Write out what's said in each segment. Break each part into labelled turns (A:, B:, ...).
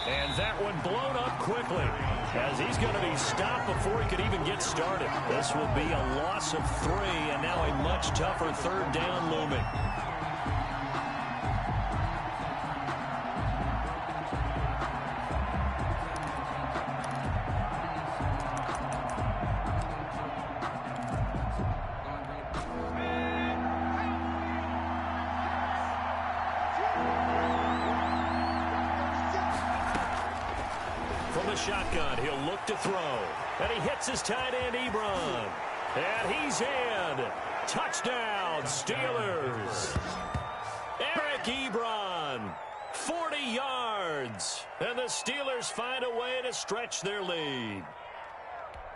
A: And that one blown up quickly, as he's going to be stopped before he could even get started. This will be a loss of 3, and now a much tougher third down looming.
B: Shotgun, he'll look to throw, and he hits his tight end Ebron, and he's in. Touchdown Steelers. Eric Ebron, 40 yards, and the Steelers find a way to stretch their lead.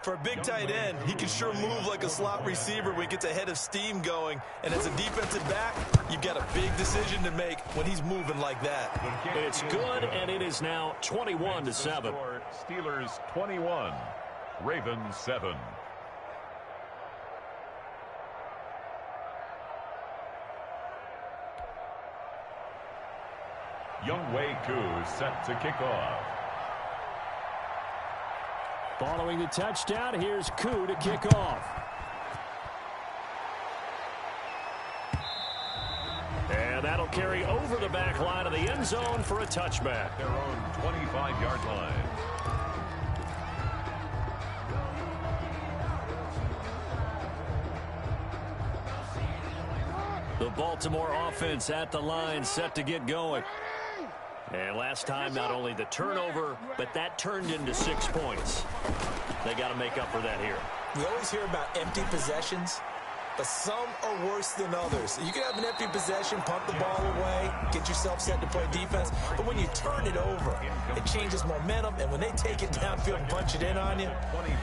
C: For a big tight end, he can sure move like a slot receiver when he gets a head of steam going. And as a defensive back, you've got a big decision to make when he's moving like that.
B: It's good, and it is now 21-7.
D: Steelers 21, Ravens 7. Younghoe Koo set to kick off.
A: Following the touchdown, here's Koo to kick off.
B: And that'll carry over the back line of the end zone for a touchback.
D: Their own 25-yard line.
B: The Baltimore offense at the line, set to get going. And last time, not only the turnover, but that turned into 6 points. They got to make up for that here.
C: We always hear about empty possessions, but some are worse than others. You can have an empty possession, punt the ball away, get yourself set to play defense, but when you turn it over, it changes momentum, and when they take it downfield and punch it in on you,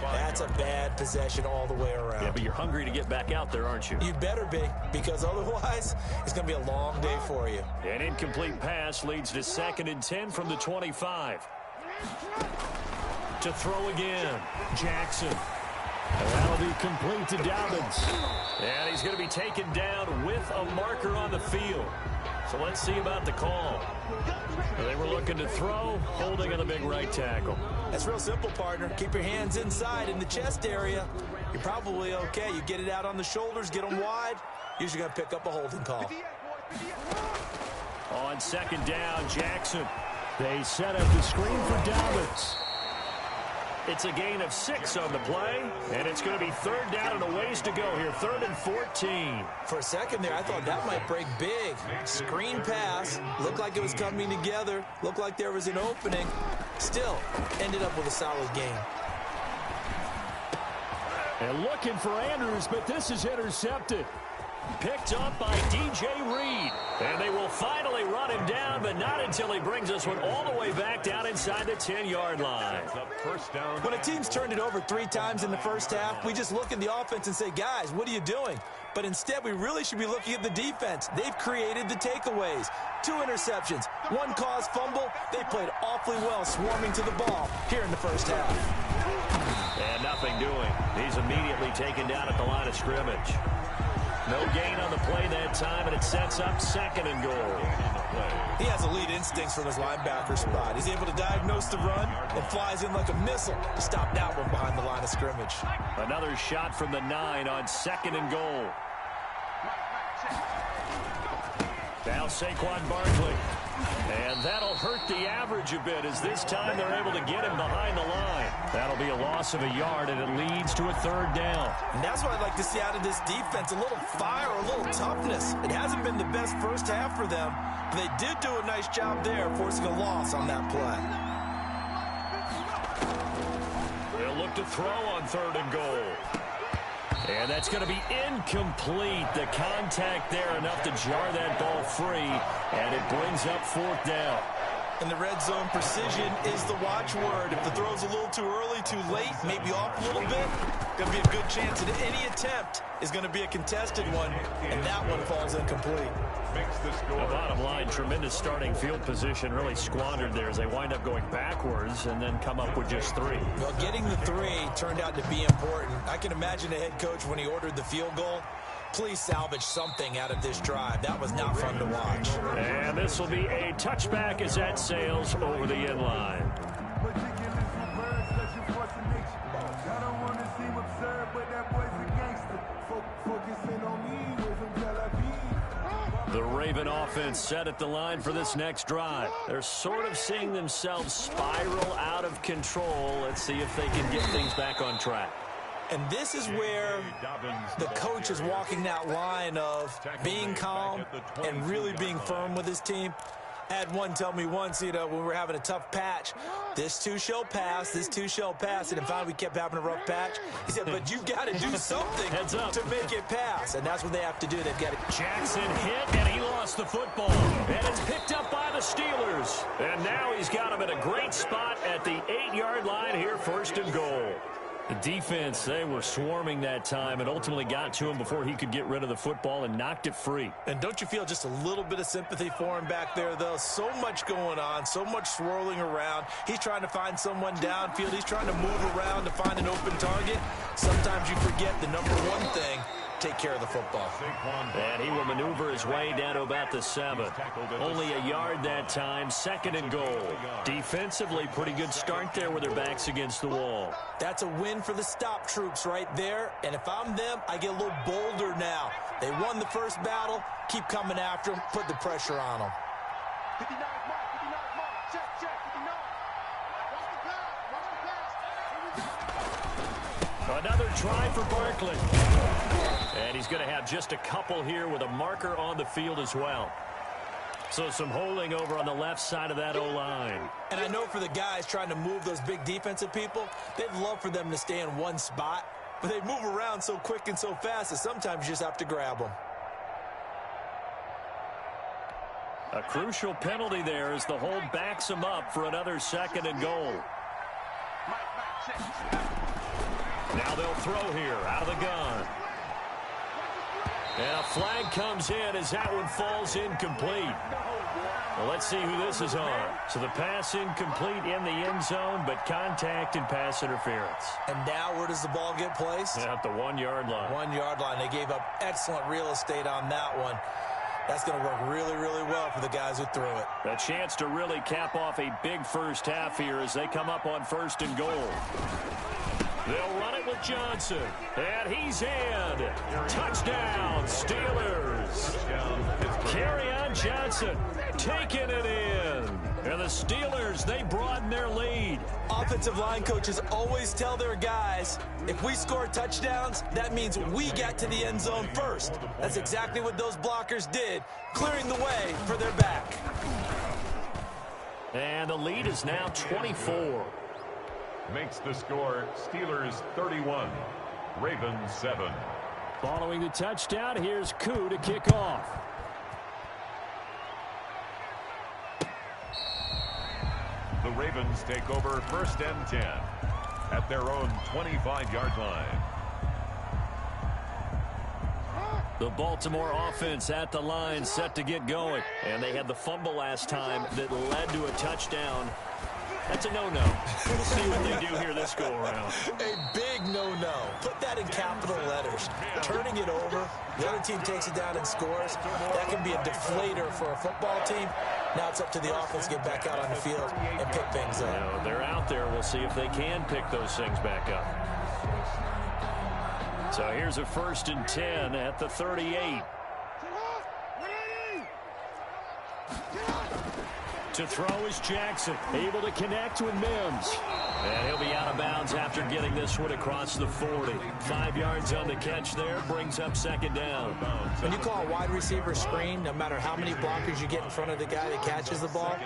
C: that's a bad possession all the way around.
B: Yeah, but you're hungry to get back out there, aren't you?
C: You better be, because otherwise, it's going to be a long day for you.
B: An incomplete pass leads to 2nd and 10 from the 25. To throw again, Jackson.
A: And that'll be complete to Dobbins.
B: And he's going to be taken down with a marker on the field. So let's see about the call. They were looking to throw, holding on the big right tackle.
C: That's real simple, partner. Keep your hands inside in the chest area. You're probably okay. You get it out on the shoulders, get them wide. Usually going to pick up a holding call.
B: On 2nd down, Jackson.
A: They set up the screen for Dobbins.
B: It's a gain of 6 on the play, and it's going to be 3rd down and a ways to go here, 3rd and 14.
C: For a second there, I thought that might break big. Screen pass, looked like it was coming together, looked like there was an opening. Still, ended up with a solid gain.
A: And looking for Andrews, but this is intercepted.
B: Picked up by DJ Reed. And they will finally run him down, but not until he brings this one all the way back down inside the 10-yard line.
C: When a team's turned it over 3 times in the first half, we just look at the offense and say, guys, what are you doing? But instead, we really should be looking at the defense. They've created the takeaways. 2 interceptions, 1 caused fumble. They played awfully well swarming to the ball here in the first half.
B: And nothing doing. He's immediately taken down at the line of scrimmage. No gain on the play that time, and it sets up 2nd and goal.
C: He has elite instincts from his linebacker spot. He's able to diagnose the run and flies in like a missile to stop that one behind the line of scrimmage.
B: Another shot from the 9 on 2nd and goal. Now Saquon Barkley. And that'll hurt the average a bit as this time they're able to get him behind the line. That'll be a loss of a yard, and it leads to a 3rd down.
C: And that's what I'd like to see out of this defense, a little fire, a little toughness. It hasn't been the best first half for them, but they did do a nice job there forcing a loss on that play.
B: They'll look to throw on 3rd and goal. And that's going to be incomplete. The contact there enough to jar that ball free, and it brings up 4th down.
C: In the red zone, precision is the watchword. If the throw's a little too early, too late, maybe off a little bit, going to be a good chance that any attempt is going to be a contested one, and that one falls incomplete.
B: The bottom line, tremendous starting field position, really squandered there as they wind up going backwards and then come up with just 3.
C: Well, getting the 3 turned out to be important. I can imagine the head coach when he ordered the field goal Please salvage something out of this drive. That was not fun to watch.
A: And this will be a touchback as that sails over the end line. The Raven offense set at the line for this next drive. They're sort of seeing themselves spiral out of control. Let's see if they can get things back on track.
C: And this is where the coach is walking that line of being calm and really being firm with his team. I had one tell me once, when we were having a tough patch, this too shall pass, this too shall pass. And finally we kept having a rough patch. He said, but you've got to do something to make it pass. And that's what they have to do. They've got to.
A: Jackson hit, and he lost the football. And it's picked up by the Steelers. And now he's got him at a great spot at the 8-yard line here, 1st and goal. The defense, they were swarming that time and ultimately got to him before he could get rid of the football and knocked it free.
C: And don't you feel just a little bit of sympathy for him back there, though? So much going on, so much swirling around. He's trying to find someone downfield. He's trying to move around to find an open target. Sometimes you forget the number one thing. Take care of the football.
A: And he will maneuver his way down to about the 7. Only a yard that time, 2nd and goal. Defensively, pretty good start there with their backs against the wall.
C: That's a win for the stop troops right there. And if I'm them, I get a little bolder now. They won the first battle. Keep coming after them. Put the pressure on them.
E: 59 mark, 59 mark. Check, 59. Watch the pass.
A: Another try for Barkley. And he's going to have just a couple here with a marker on the field as well. So some holding over on the left side of that O-line.
C: And I know for the guys trying to move those big defensive people, they'd love for them to stay in one spot. But they move around so quick and so fast that sometimes you just have to grab them.
A: A crucial penalty there as the hold backs him up for another 2nd and goal. Now they'll throw here out of the gun. And a flag comes in as that one falls incomplete. Well, let's see who this is on. So the pass incomplete in the end zone, but contact and pass interference.
C: And now where does the ball get placed?
A: At the 1-yard line.
C: 1-yard line. They gave up excellent real estate on that one. That's going to work really, really well for the guys who threw it.
A: A chance to really cap off a big first half here as they come up on 1st and goal. They'll run it with Johnson. And he's in. Touchdown, Steelers. Kerryon Johnson taking it in. And the Steelers, they broaden their lead.
C: Offensive line coaches always tell their guys, if we score touchdowns, that means we get to the end zone first. That's exactly what those blockers did, clearing the way for their back.
A: And the lead is now 24.
D: Makes the score Steelers 31, Ravens 7.
A: Following the touchdown, here's Koo to kick off.
D: The Ravens take over 1st and 10 at their own 25-yard line.
A: The Baltimore offense at the line set to get going. And they had the fumble last time that led to a touchdown. That's a no-no. We'll see what they do here this go-around.
C: A big no-no. Put that in capital letters. Turning it over, the other team takes it down and scores. That can be a deflator for a football team. Now it's up to the offense to get back out on the field and pick things up.
A: No, they're out there. We'll see if they can pick those things back up. So here's a 1st and 10 at the 38. To throw is Jackson, able to connect with Mims. And he'll be out of bounds after getting this one across the 40. 5 yards on the catch there, brings up 2nd down.
C: When you call a wide receiver screen, no matter how many blockers you get in front of the guy that catches the ball,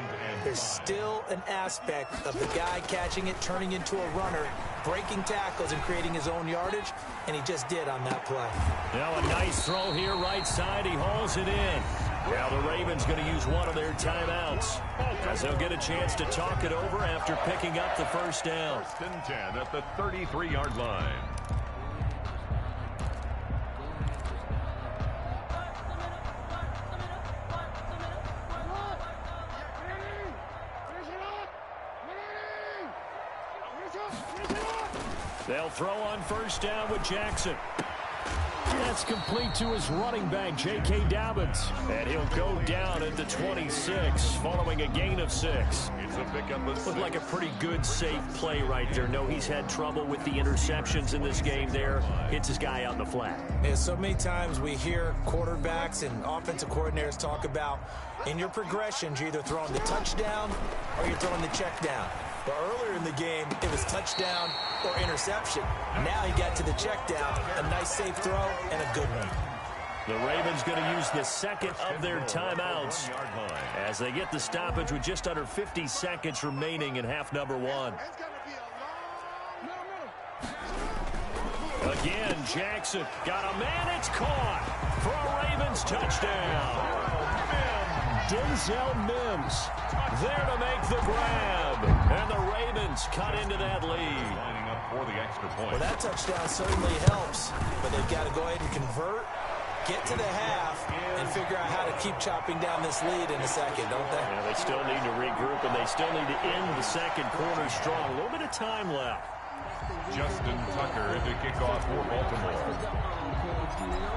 C: there's still an aspect of the guy catching it, turning into a runner, breaking tackles and creating his own yardage, and he just did on that play.
A: Now a nice throw here, right side. He hauls it in. Now the Ravens going to use one of their timeouts as they'll get a chance to talk it over after picking up the 1st down.
D: 1st and 10 at the 33-yard line.
A: They'll throw on 1st down with Jackson. That's complete to his running back, J.K. Dobbins. And he'll go down at the 26 following a gain of 6.
D: It's a pickup of 6.
A: Looked like a pretty good, safe play right there. No, he's had trouble with the interceptions in this game there. Hits his guy out in the flat.
C: Yeah, so many times we hear quarterbacks and offensive coordinators talk about in your progressions, you're either throwing the touchdown or you're throwing the check down. But earlier in the game, it was touchdown or interception. Now he got to the check down, a nice safe throw, and a good one.
A: The Ravens going to use the second of their timeouts as they get the stoppage with just under 50 seconds remaining in half number 1. Again, Jackson got a man. It's caught for a Ravens touchdown. Denzel Mims there to make the grab. And the Ravens cut into that lead.
D: Lining up for the extra point.
C: Well, that touchdown certainly helps, but they've got to go ahead and convert, get to the half, and figure out how to keep chopping down this lead in a second, don't they?
A: Yeah, they still need to regroup, and they still need to end the second quarter strong. A little bit of time left.
D: Justin Tucker to kick off for Baltimore.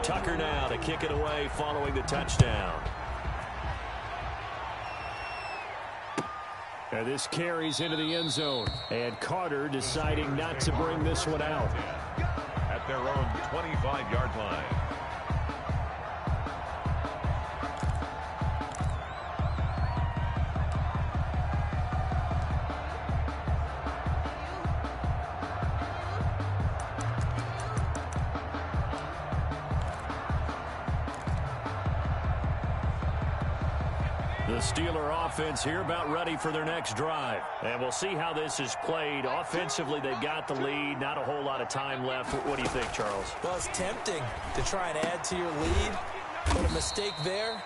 A: Tucker now to kick it away following the touchdown. And this carries into the end zone. And Carter deciding not to bring this one out.
D: At their own 25-yard line.
A: The Steeler offense here about ready for their next drive. And we'll see how this is played. Offensively, they've got the lead. Not a whole lot of time left. What do you think, Charles?
C: Well, it's tempting to try and add to your lead, but a mistake there,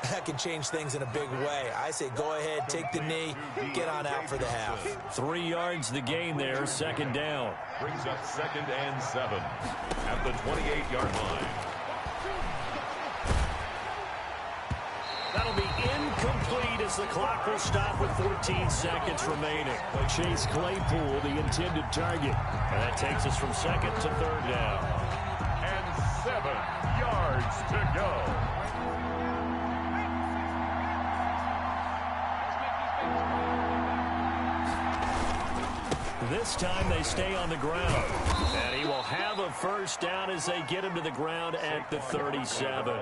C: that can change things in a big way. I say go ahead, take the knee, get on out for the half.
A: 3 yards the gain there, second down.
D: Brings up 2nd and 7 at the 28-yard line.
A: That'll be incomplete as the clock will stop with 14 seconds remaining. Chase Claypool, the intended target. And that takes us from 2nd to 3rd down.
D: And 7 yards to go.
A: This time they stay on the ground. And he will have a first down as they get him to the ground at the 37.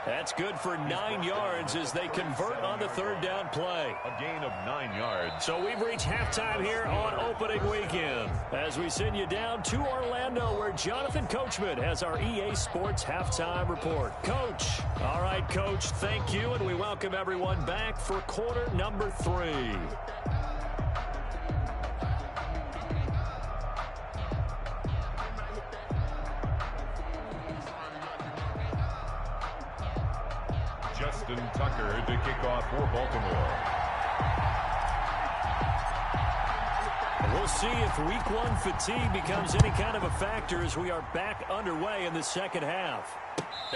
A: That's good for 9 yards as they convert on the 3rd down play.
D: A gain of 9 yards.
A: So we've reached halftime here on opening weekend as we send you down to Orlando where Jonathan Coachman has our EA Sports halftime report. Coach. All right, Coach, thank you, and we welcome everyone back for quarter number 3.
D: Justin Tucker to kick off for Baltimore.
A: We'll see if week 1 fatigue becomes any kind of a factor as we are back underway in the second half.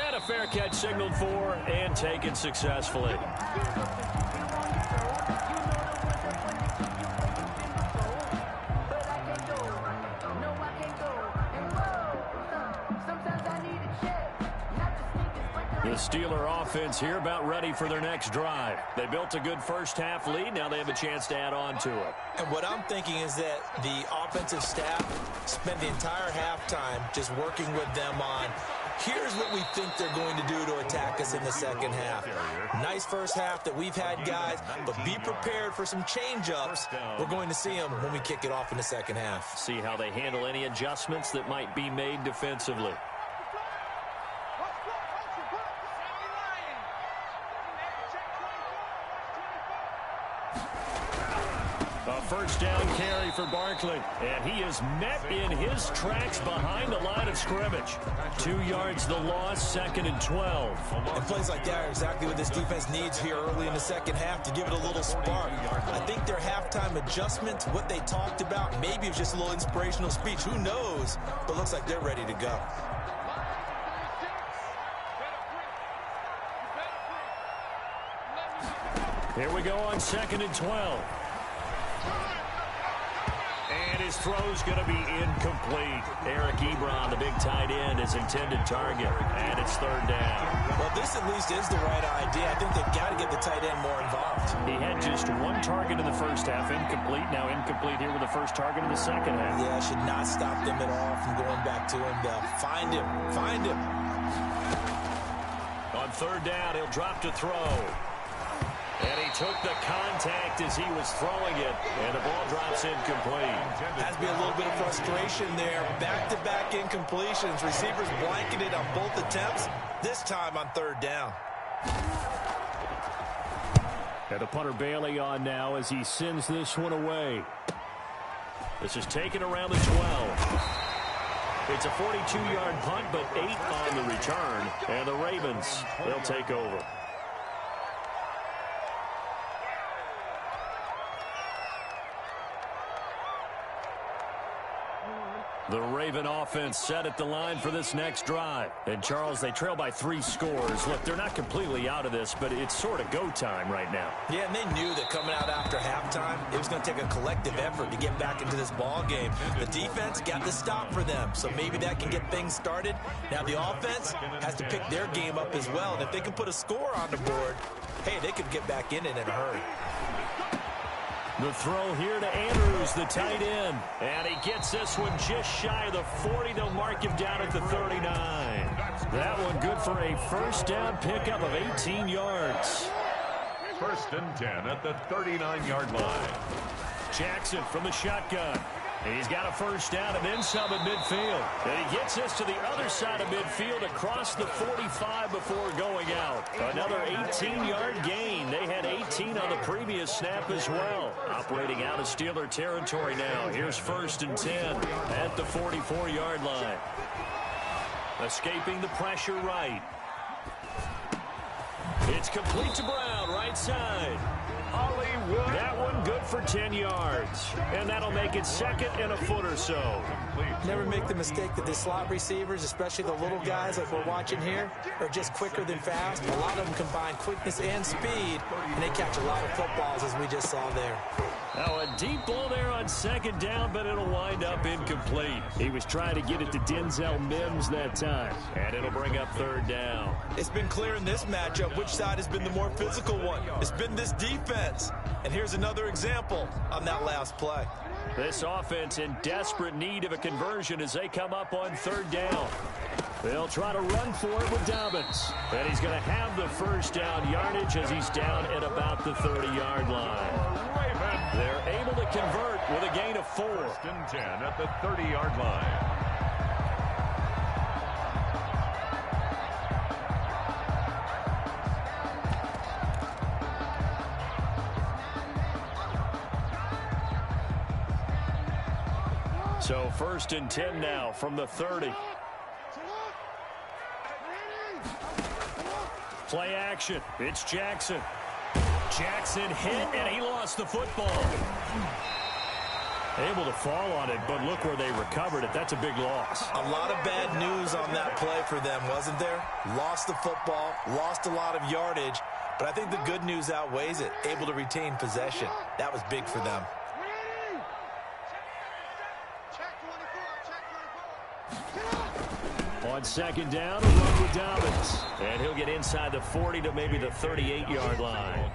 A: And a fair catch signaled for and taken successfully. The Steeler offense here about ready for their next drive. They built a good first half lead. Now they have a chance to add on to it.
C: And what I'm thinking is that the offensive staff spent the entire halftime just working with them on here's what we think they're going to do to attack us in the second half. Nice first half that we've had, guys, but be prepared for some change-ups. We're going to see them when we kick it off in the second half.
A: See how they handle any adjustments that might be made defensively. A first down carry for Barkley. And he is met in his tracks behind the line of scrimmage. 2 yards the loss, 2nd and 12.
C: And plays like that are exactly what this defense needs here early in the second half to give it a little spark. I think their halftime adjustments, what they talked about, maybe it was just a little inspirational speech. Who knows? But looks like they're ready to go.
A: Here we go on 2nd and 12. And his throw's going to be incomplete. Eric Ebron, the big tight end, his intended target. And it's third down.
C: Well, this at least is the right idea. I think they've got to get the tight end more involved.
A: He had just one target in the first half, incomplete. Now incomplete here with the first target in the second half.
C: Yeah, should not stop them at all from going back to him. Find him. Find him.
A: On third down, he'll drop to throw. And he took the contact as he was throwing it, and the ball drops incomplete.
C: Has to be a little bit of frustration there. Back-to-back incompletions. Receivers blanketed on both attempts, this time on third down.
A: And the punter Bailey on now as he sends this one away. This is taken around the 12. It's a 42-yard punt, but 8 on the return. And the Ravens, they'll take over. The Raven offense set at the line for this next drive. And, Charles, they trail by 3 scores. Look, they're not completely out of this, but it's sort of go time right now.
C: Yeah, and they knew that coming out after halftime, it was going to take a collective effort to get back into this ball game. The defense got the stop for them, so maybe that can get things started. Now the offense has to pick their game up as well, and if they can put a score on the board, hey, they could get back in it in a hurry.
A: The throw here to Andrews, the tight end. And he gets this one just shy of the 40. They'll mark him down at the 39. That one good for a first down pickup of 18 yards.
D: First and 10 at the 39-yard line.
A: Jackson from the shotgun. He's got a first down and then some at midfield. And he gets this to the other side of midfield across the 45 before going out. Another 18-yard gain. They had 18 on the previous snap as well. Operating out of Steeler territory now. Here's first and 10 at the 44-yard line. Escaping the pressure right. It's complete to Brown, right side. Hollywood. That one good for 10 yards. And that'll make it second and a foot or so.
C: Never make the mistake that the slot receivers, especially the little guys like we're watching here, are just quicker than fast. A lot of them combine quickness and speed, and they catch a lot of footballs, as we just saw there.
A: Now a deep ball there on second down, but it'll wind up incomplete. He was trying to get it to Denzel Mims that time, and it'll bring up third down.
C: It's been clear in this matchup which side has been the more physical one. It's been this defense. And here's another example on that last play.
A: This offense in desperate need of a conversion as they come up on third down. They'll try to run for it with Dobbins. And he's going to have the first down yardage as he's down at about the 30-yard line. They're able to convert with a gain of 4.
D: First and 10 at the 30-yard line.
A: So first and 10 now from the 30. Play action. It's Jackson. Jackson hit, and he lost the football. Able to fall on it, but look where they recovered it. That's a big loss.
C: A lot of bad news on that play for them, wasn't there? Lost the football, lost a lot of yardage, but I think the good news outweighs it. Able to retain possession. That was big for them.
A: On second down, a run with Dobbins. And he'll get inside the 40 to maybe the 38-yard line.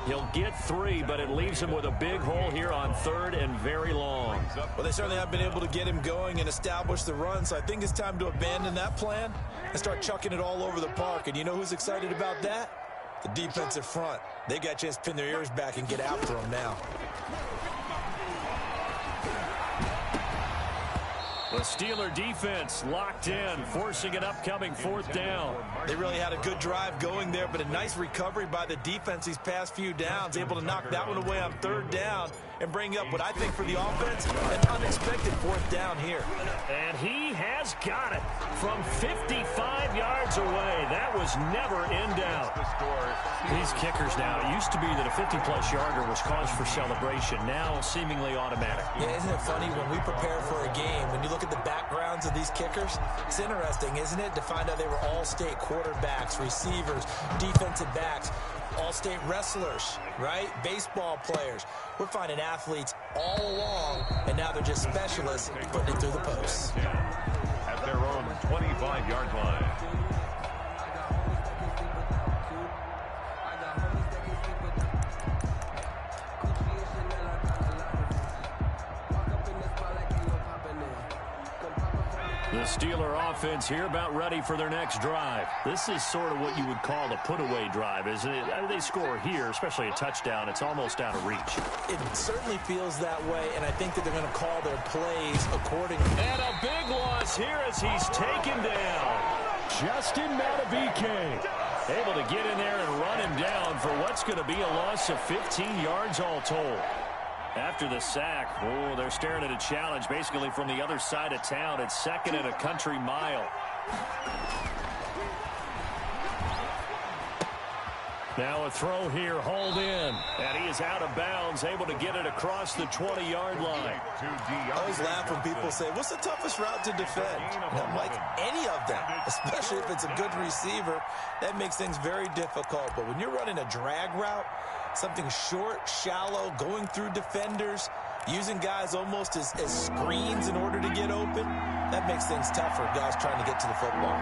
A: He'll get 3, but it leaves him with a big hole here on third and very long.
C: Well, they certainly have been able to get him going and establish the run, so I think it's time to abandon that plan and start chucking it all over the park. And you know who's excited about that? The defensive front. They got a chance to pin their ears back and get after him now.
A: The Steeler defense locked in, forcing an upcoming fourth down.
C: They really had a good drive going there, but a nice recovery by the defense these past few downs, able to knock that one away on third down and bring up what I think for the offense, an unexpected fourth down here.
A: And he has got it from 55 yards away. That was never in doubt. These kickers now, it used to be that a 50-plus yarder was cause for celebration. Now seemingly automatic.
C: Yeah, isn't it funny when we prepare for a game, when you look look at the backgrounds of these kickers, it's interesting, isn't it, to find out they were all-state quarterbacks, receivers, defensive backs, all-state wrestlers, right? Baseball players. We're finding athletes all along, and now they're just specialists putting it through the posts.
D: At their own 25-yard line.
A: The Steeler offense here about ready for their next drive. This is sort of what you would call a put-away drive, isn't it? They score here, especially a touchdown. It's almost out of reach.
C: It certainly feels that way, and I think that they're going to call their plays accordingly.
A: And a big loss here as he's taken down. Justin Madubuike able to get in there and run him down for what's going to be a loss of 15 yards all told. After the sack, oh, they're staring at a challenge basically from the other side of town. It's second and a country mile. Now a throw here, hauled in. And he is out of bounds, able to get it across the 20-yard line.
C: I always laugh when people say, what's the toughest route to defend? And I'm like, any of them, especially if it's a good receiver. That makes things very difficult. But when you're running a drag route, something short, shallow, going through defenders, using guys almost as screens in order to get open, that makes things tough for guys trying to get to the football.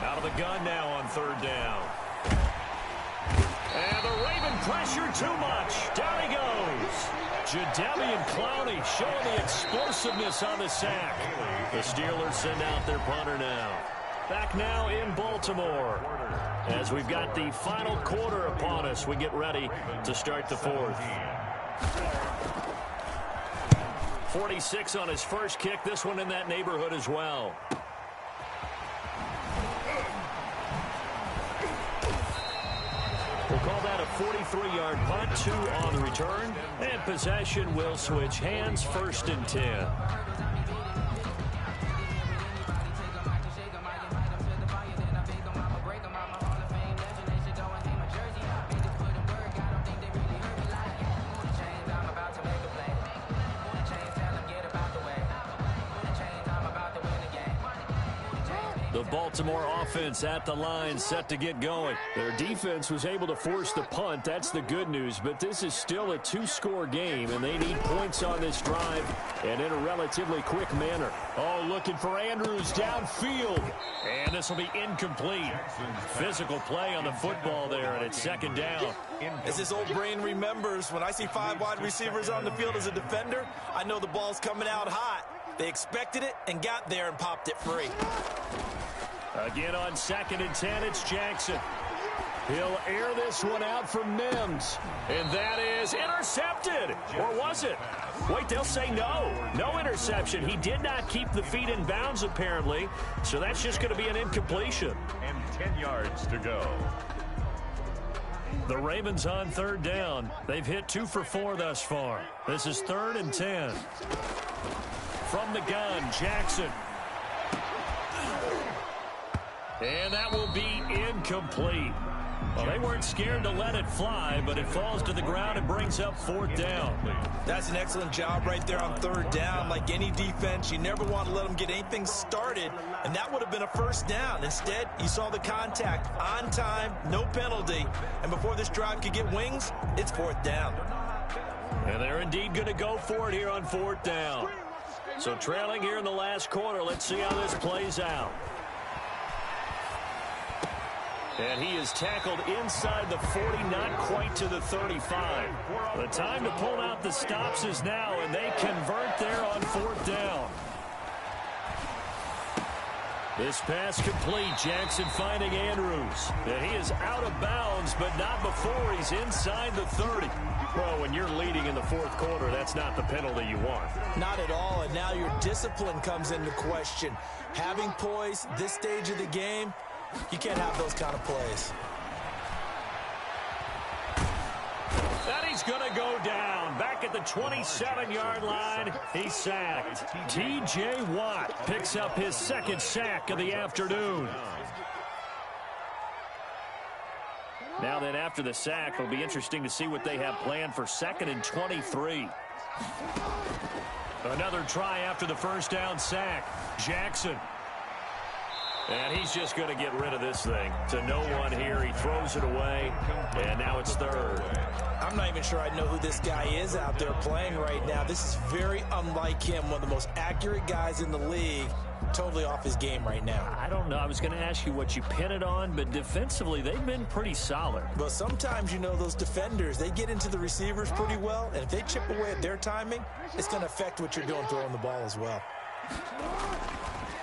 A: Out of the gun now on third down. And the Raven pressure too much. Down he goes. Jadeveon Clowney showing the explosiveness on the sack. The Steelers send out their punter now. Back now in Baltimore. As we've got the final quarter upon us, we get ready to start the fourth. 46 on his first kick. This one in that neighborhood as well. We'll call that a 43-yard punt, 2 on the return. And possession will switch hands, 1st and 10. The Baltimore offense at the line, set to get going. Their defense was able to force the punt. That's the good news. But this is still a 2-score game, and they need points on this drive and in a relatively quick manner. Oh, looking for Andrews downfield. And this will be incomplete. Physical play on the football there, and it's 2nd down.
C: As this old brain remembers, when I see 5 wide receivers on the field as a defender, I know the ball's coming out hot. They expected it and got there and popped it free.
A: Again on 2nd and 10, it's Jackson. He'll air this one out for Mims. And that is intercepted. Or was it? Wait, they'll say no. No interception. He did not keep the feet in bounds, apparently. So that's just going to be an incompletion.
D: And 10 yards to go.
A: The Ravens on 3rd down. They've hit 2 for 4 thus far. This is 3rd and 10. From the gun, Jackson. And that will be incomplete. Well, they weren't scared to let it fly, but it falls to the ground and brings up 4th down.
C: That's an excellent job right there on 3rd down. Like any defense, you never want to let them get anything started, and that would have been a 1st down. Instead, you saw the contact on time, no penalty, and before this drive could get wings, it's 4th down.
A: And they're indeed going to go for it here on 4th down. So trailing here in the last quarter, let's see how this plays out. And he is tackled inside the 40, not quite to the 35. The time to pull out the stops is now, and they convert there on 4th down. This pass complete. Jackson finding Andrews. And he is out of bounds, but not before he's inside the 30. Well, when you're leading in the 4th quarter, that's not the penalty you want.
C: Not at all, and now your discipline comes into question. Having poise this stage of the game, you can't have those kind of plays.
A: And he's going to go down. Back at the 27-yard line, he's sacked. T.J. Watt picks up his 2nd sack of the afternoon. Now then, after the sack, it'll be interesting to see what they have planned for 2nd and 23. Another try after the first down sack. Jackson. And he's just going to get rid of this thing. To no one here. He throws it away, and now it's 3rd.
C: I'm not even sure I know who this guy is out there playing right now. This is very unlike him, one of the most accurate guys in the league. Totally off his game right now.
A: I don't know. I was going to ask you what you pin it on, but defensively, they've been pretty solid.
C: Well, sometimes, you know, those defenders, they get into the receivers pretty well, and if they chip away at their timing, it's going to affect what you're doing throwing the ball as well.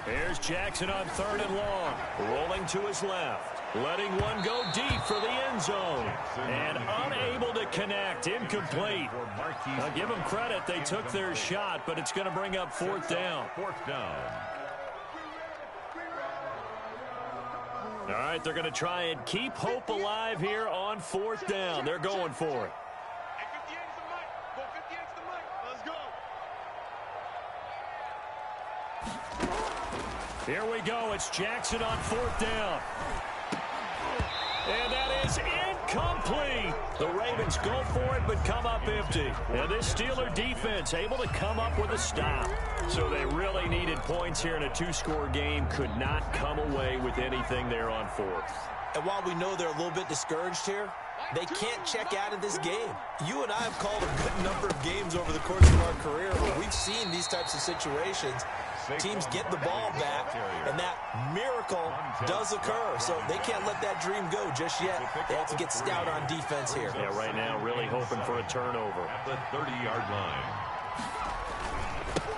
A: Here's Jackson on 3rd and long. Rolling to his left. Letting one go deep for the end zone. And unable to connect. Incomplete. I'll give them credit. They took their shot, but it's going to bring up 4th down.
D: 4th down.
A: All right, they're going to try and keep hope alive here on 4th down. They're going for it. Here we go. It's Jackson on 4th down. And that is incomplete. The Ravens go for it, but come up empty. And this Steeler defense able to come up with a stop. So they really needed points here in a 2-score game. Could not come away with anything there on 4th.
C: And while we know they're a little bit discouraged here, they can't check out of this game. You and I have called a good number of games over the course of our career where we've seen these types of situations. Teams get the ball back, and that miracle does occur. So they can't let that dream go just yet. They have to get stout on defense here.
A: Yeah, right now really hoping for a turnover.
D: At the 30-yard line.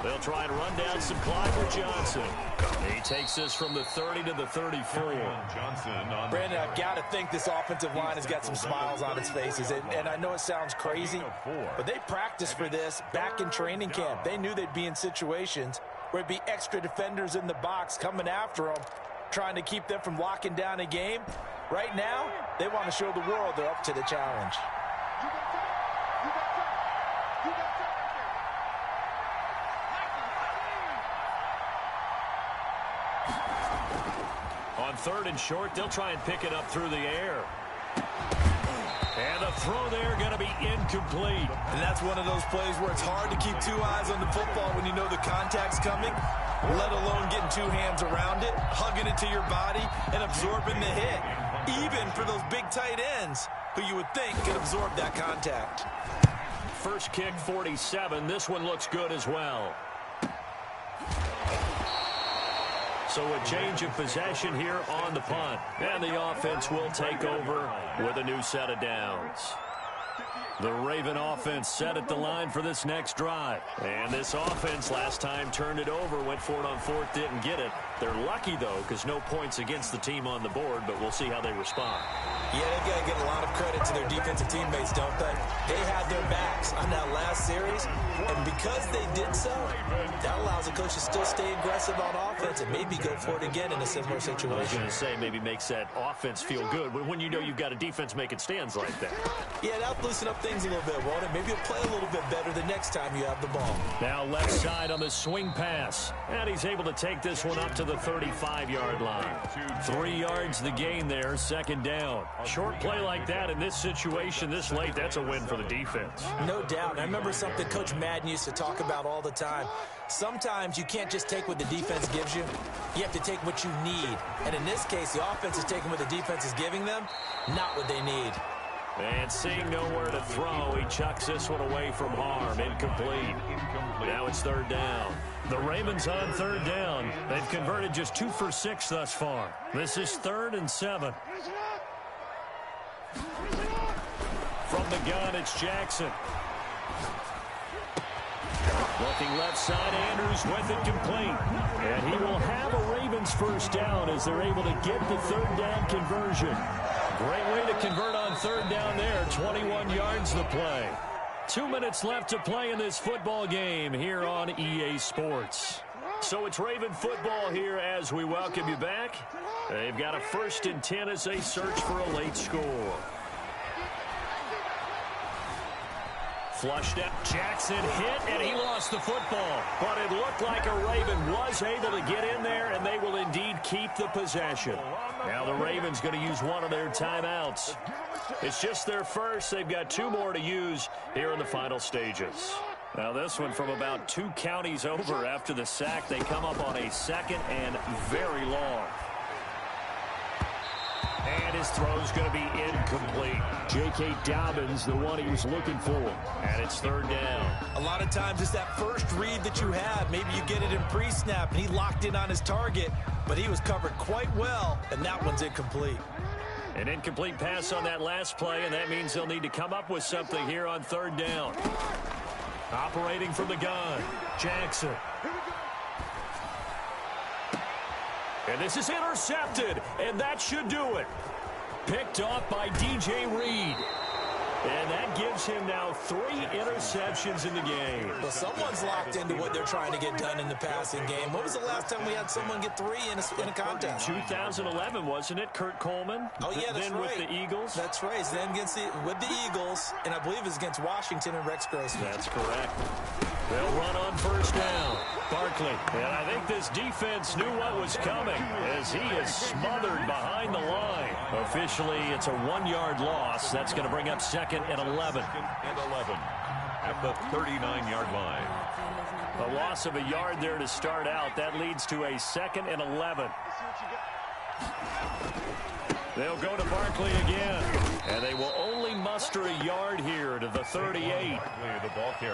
A: They'll try and run down some Clyde Johnson. He takes this from the 30 to the 34.
C: Brandon, I've got to think this offensive line has got some smiles on its faces. And I know it sounds crazy, but they practiced for this back in training camp. They knew they'd be in situations where it'd be extra defenders in the box coming after them, trying to keep them from locking down a game. Right now, they want to show the world they're up to the challenge.
A: On 3rd and short, they'll try and pick it up through the air. And the throw there going to be incomplete.
C: And that's one of those plays where it's hard to keep 2 eyes on the football when you know the contact's coming, let alone getting 2 hands around it, hugging it to your body, and absorbing the hit. Even for those big tight ends who you would think could absorb that contact.
A: First kick, 47. This one looks good as well. So a change of possession here on the punt. And the offense will take over with a new set of downs. The Raven offense set at the line for this next drive. And this offense last time turned it over, went for it on 4th, didn't get it. They're lucky, though, because no points against the team on the board, but we'll see how they respond.
C: Yeah, they've got to get a lot of credit to their defensive teammates, don't they? They had their backs on that last series, and because they did so, that allows the coach to still stay aggressive on offense and maybe go for it again in a similar situation.
A: I was going to say maybe makes that offense feel good when you know you've got a defense making stands like that.
C: Yeah, that'll loosen up things a little bit, won't it? Maybe you'll play a little bit better the next time you have the ball.
A: Now left side on the swing pass. And he's able to take this one up to the 35-yard line. 3 yards the gain there, 2nd down. Short play like that in this situation this late, that's a win for the defense.
C: No doubt. I remember something Coach Madden used to talk about all the time. Sometimes you can't just take what the defense gives you. You have to take what you need. And in this case, the offense is taking what the defense is giving them, not what they need.
A: And seeing nowhere to throw, he chucks this one away from harm. Incomplete. Now it's 3rd down. The Ravens on 3rd down. They've converted just 2 for 6 thus far. This is 3rd and 7. From the gun, it's Jackson. Looking left side, Andrews with it complete. And he will have a Ravens first down as they're able to get the 3rd down conversion. Great way to convert on 3rd down there. 21 yards the play. 2 minutes left to play in this football game here on EA Sports. So it's Raven football here as we welcome you back. They've got a 1st and 10 as they search for a late score. Flushed out. Jackson hit, and he lost the football. But it looked like a Raven was able to get in there, and they will indeed keep the possession. Now the Ravens going to use one of their timeouts. It's just their first. They've got 2 more to use here in the final stages. Now this one from about 2 counties over after the sack. They come up on a 2nd and very long. And his throw's going to be incomplete. J.K. Dobbins, the one he was looking for. And it's 3rd down.
C: A lot of times it's that first read that you have. Maybe you get it in pre-snap, and he locked in on his target, but he was covered quite well, and that one's incomplete.
A: An incomplete pass on that last play, and that means they'll need to come up with something here on 3rd down. Operating from the gun, Jackson. And this is intercepted, and that should do it. Picked off by DJ Reed. And that gives him now 3 interceptions in the game.
C: Well, someone's locked into what they're trying to get done in the passing game. When was the last time we had someone get 3 in a contest?
A: 2011, wasn't it? Kurt Coleman?
C: Oh, yeah, that's
A: then
C: right.
A: With the Eagles?
C: That's right. Then with the Eagles, and I believe it's against Washington and Rex Grossman.
A: That's correct. They'll run on 1st down. Barkley. And I think this defense knew what was coming as he is smothered behind the line. Officially, it's a 1-yard loss. That's going to bring up 2nd and 11.
D: 2nd and 11 at the 39-yard line.
A: A loss of a yard there to start out. That leads to a 2nd and 11. They'll go to Barkley again. And they will only muster a yard here to the 38.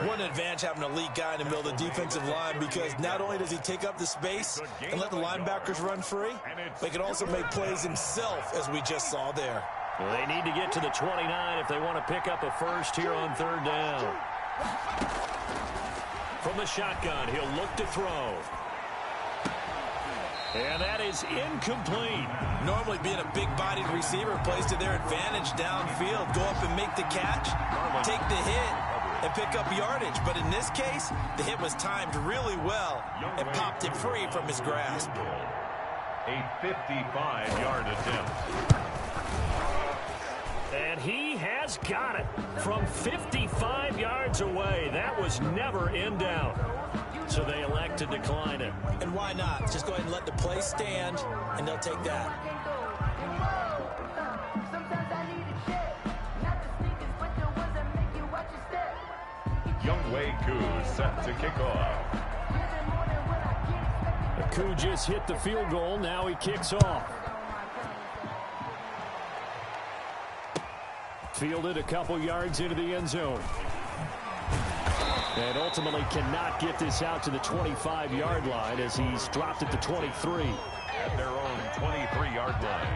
C: What an advantage having a elite guy in the middle of the defensive line, because not only does he take up the space and let the linebackers run free, but he can also make plays himself, as we just saw there.
A: Well, they need to get to the 29 if they want to pick up a first here on 3rd down. From the shotgun, he'll look to throw. And that is incomplete.
C: Normally being a big-bodied receiver plays to their advantage downfield. Go up and make the catch, take the hit, and pick up yardage. But in this case, the hit was timed really well and popped it free from his grasp.
D: A 55-yard attempt.
A: And he has got it from 55 yards away. That was never in doubt. So they elect to decline it.
C: And why not? Just go ahead and let the play stand, and they'll take that.
D: Younghoe Koo set to kick off.
A: Koo just hit the field goal. Now he kicks off. Fielded a couple yards into the end zone. And ultimately cannot get this out to the 25-yard line as he's dropped at the 23.
D: At their own 23-yard line.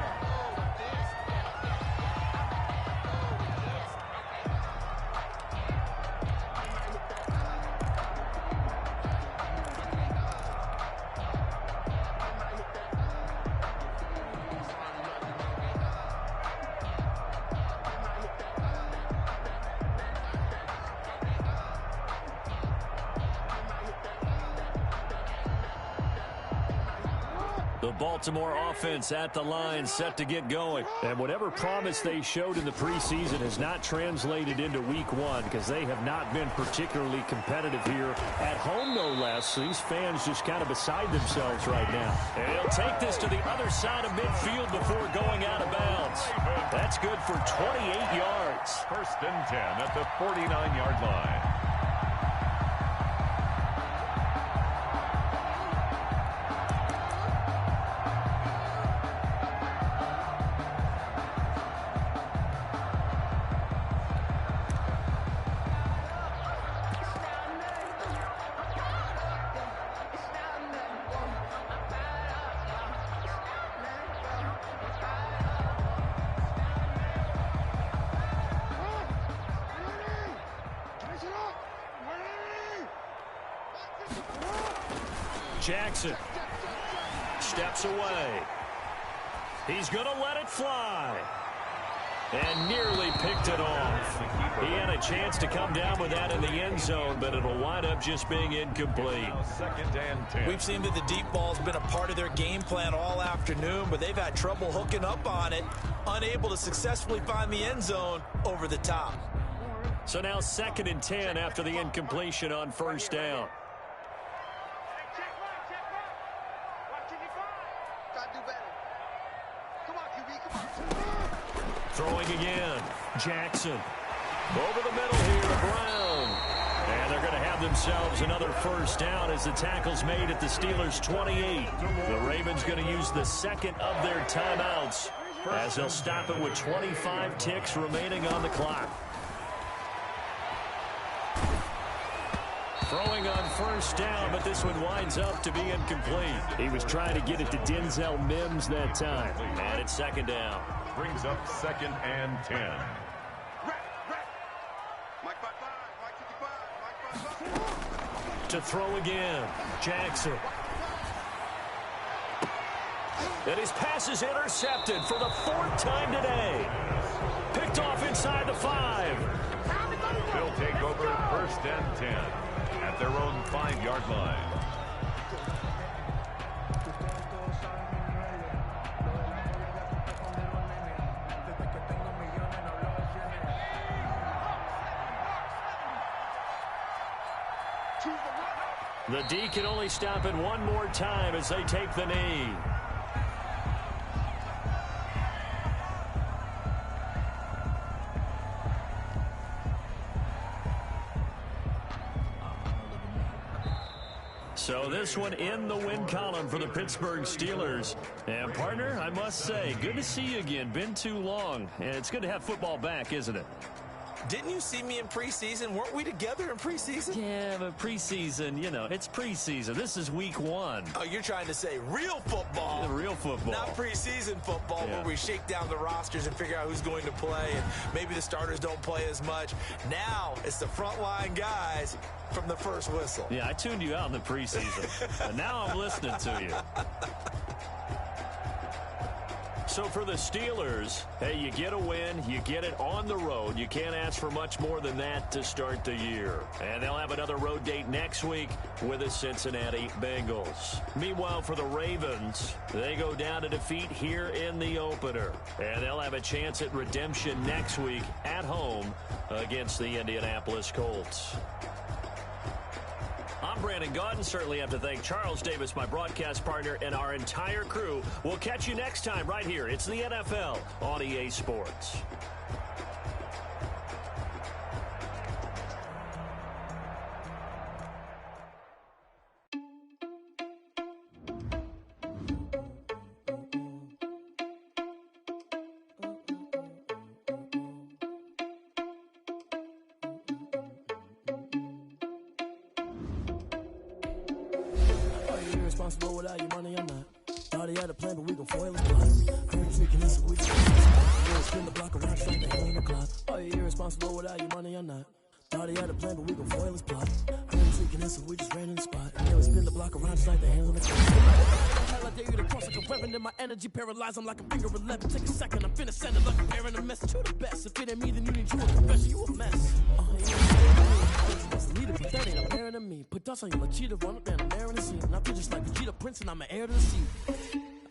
A: The Baltimore offense at the line, set to get going. And whatever promise they showed in the preseason has not translated into week 1 because they have not been particularly competitive here at home, no less. These fans just kind of beside themselves right now. And he'll take this to the other side of midfield before going out of bounds. That's good for 28 yards.
D: 1st and 10 at the 49-yard line.
A: Jackson steps away. He's going to let it fly. And nearly picked it off. He had a chance to come down with that in the end zone, but it'll wind up just being incomplete.
D: 2nd and 10.
C: We've seen that the deep ball's been a part of their game plan all afternoon, but they've had trouble hooking up on it, unable to successfully find the end zone over the top.
A: So now 2nd and 10 after the incompletion on first down.
E: Check right. Watch it, gotta do better. Come on, QB, come on.
A: Throwing again. Jackson. Over the middle here to Brown. And they're going to have themselves another first down as the tackle's made at the Steelers' 28. The Ravens going to use the second of their timeouts as they'll stop it with 25 ticks remaining on the clock. Throwing on first down, but this one winds up to be incomplete. He was trying to get it to Denzel Mims that time. And it's 2nd down.
D: Brings up 2nd and 10.
E: Mike 5-5, Mike 55,
A: To throw again, Jackson. And his pass is intercepted for the 4th time today. Picked off inside the 5.
D: They'll take over 1st and 10 at their own 5-yard line.
A: The D can only stop it one more time as they take the knee. So this one in the win column for the Pittsburgh Steelers. And partner, I must say, good to see you again. Been too long. And it's good to have football back, isn't it?
C: Didn't you see me in preseason? Weren't we together in preseason?
A: Yeah, but preseason, you know, it's preseason. This is week 1.
C: Oh, you're trying to say real football.
A: The real football.
C: Not preseason football where we shake down the rosters and figure out who's going to play, and maybe the starters don't play as much. Now it's the frontline guys from the first whistle.
A: Yeah, I tuned you out in the preseason. And now I'm listening to you. So for the Steelers, hey, you get a win, you get it on the road. You can't ask for much more than that to start the year. And they'll have another road date next week with the Cincinnati Bengals. Meanwhile, for the Ravens, they go down to defeat here in the opener. And they'll have a chance at redemption next week at home against the Indianapolis Colts. I'm Brandon Gaudin. Certainly have to thank Charles Davis, my broadcast partner, and our entire crew. We'll catch you next time right here. It's the NFL on EA Sports.
F: Responsible without your money, I'm not. Thought he had a plan, but we gon' foil his plot. Heard freaking us, we spin the block around, strike the hand on the clock. Are you irresponsible without your money, I'm not. Thought he had a plan, but we gon' foil his plot. Heard freaking us, we just ran in the spot. And then we spin the block around, strike the hand on the clock. Hell, I dare you to cross like a reverend in my energy, paralyzed. I'm like a finger 11. Take a second, I'm finna send it like a bear in a message. You the best. If it ain't me, then you need you a confession. You a mess. Leader, but that ain't apparent to me. Put dust on you, like cheetah, run up down the air in the scene. And I feel just like Vegeta Prince, and I'm an heir to the seat.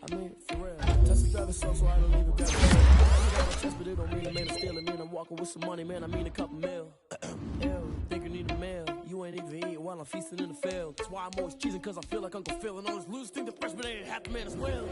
F: I mean, for real. Tesla driver so I don't even grab a bill. I got my chest, but it don't mean a man to steal it. Man, I'm walking with some money, man, I mean a couple mil. Ew, think you need a meal. You ain't even eating while I'm feasting in the field. That's why I'm always cheesing, cause I feel like Uncle Phil. And all this losers think the freshman ain't half the man as well.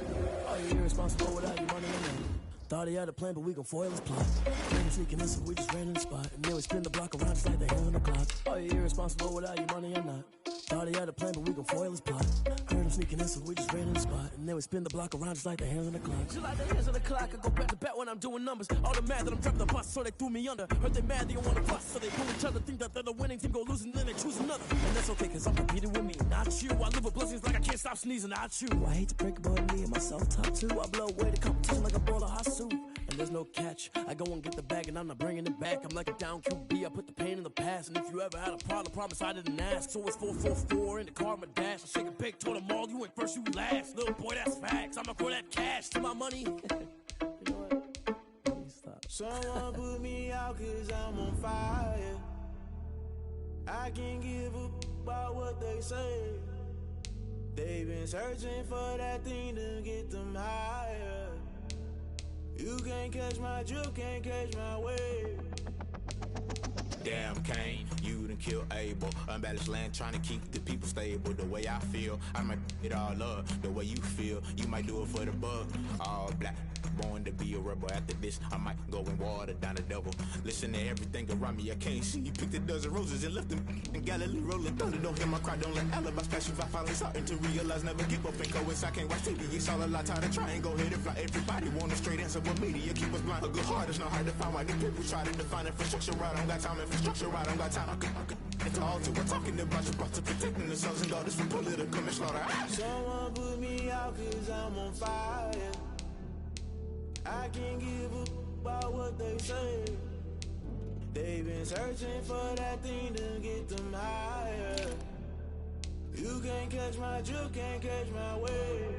F: Are you irresponsible without your money, man? Thought he had a plan, but we gon' foil his plot. Ain't sneaking in, so we just ran in the spot. And then we spin the block around just like the hand on the clock. Are you irresponsible without your money or not? Thought he had a plan, but we gon' foil his plot. Heard him sneaking in, so we just ran in the spot. And then we spin the block around just like the hands on the clock. Just like the hands on the clock, I go back to back when I'm doing numbers. All the mad that I'm driving the bus, so they threw me under. Heard they mad, they don't wanna bust, so they pull each other. Think that they're the winning team, go losing, then they choose another. And that's okay, cause I'm competing with me, not you. I live with blessings like I can't stop sneezing, not you. I hate to break it, but me and myself top two. I blow away the competition like a bowl of hot soup. And there's no catch. I go and get the bag and I'm not bringing it back. I'm like a down QB. I put the pain in the past. And if you ever had a problem, promise I didn't ask. So it's 444 in the car, my dash. I shake a big, told them all, you ain't first, you last. Little boy, that's facts. I'ma call that cash to my money. You know what? Please stop.
G: Someone put me out cause I'm on fire. I can't give a about what they say. They've been searching for that thing to get them higher. You can't catch my drift, can't catch my wave. damn Kane. You done killed Abel. Unbalanced land trying to keep the people stable. The way I feel, I might it all up. The way you feel, you might do it for the bug. All black, born to be a rebel. After this, I might go and water down the devil. Listen to everything around me, I can't see. Picked a dozen roses and left them in Galilee rolling thunder. Don't hear my cry, don't let alibis pass you. I finally starting to realize, never give up and coincide. Can't watch TV, it's all a lot. Time to try and go ahead and fly. Everybody want a straight answer, but media keep us blind. A good heart is not hard to find. Why the people try to define infrastructure right? I don't got time. Infrastructure right, I don't got time. I could it's all to. We're talking about your to protecting the sons and daughters from political and slaughter.
E: Someone put me out 'cause I'm on fire. I can't give up about what they say. They've been searching for that thing to get them higher. You can't catch my drift, can't catch my wave.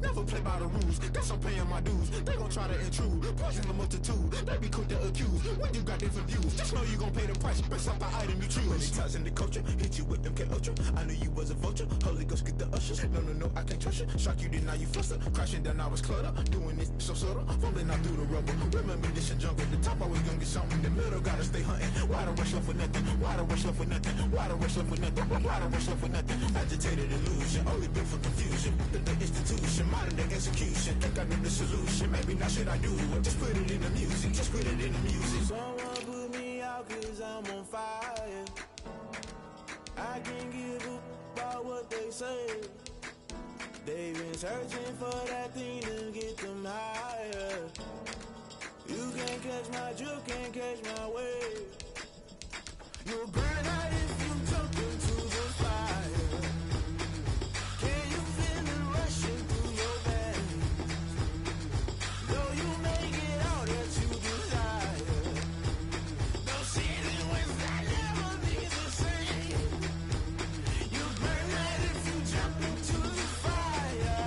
G: Never play by the rules, guess I'm paying my dues. They gon' try to intrude, poison the multitude. They be quick to accuse, when you got different views. Just know you gon' pay the price, based off the item you choose. Many times in the culture, hit you with MK Ultra. I knew you was a vulture, Holy Ghost get the ushers. No, I can't trust you. Shock you, then now you fluster. Crashing down, I was clutter. Doing this so subtle, fumbling out through the rubble. Remember this and jungle, the top always gonna get something. The middle gotta stay hunting. Why the rush left with nothing? Why the rush left with nothing? Why the rush left with nothing? Why the rush left with nothing? Agitated illusion, only built for confusion. The institution, modern day execution. Think I know the solution. Maybe now should I do it? Just put it in the music. Just put it in the music.
E: Someone put me out 'cause I'm on fire. I can't give up about what they say. They've been searching for that thing to get them higher. You can't catch my drift, can't catch my wave. You'll burn out if you jump into the fire. Can you feel it rushing through your veins? Though you make it out that you desire. Those feelings that never be the same. You burn out if you jump into the fire.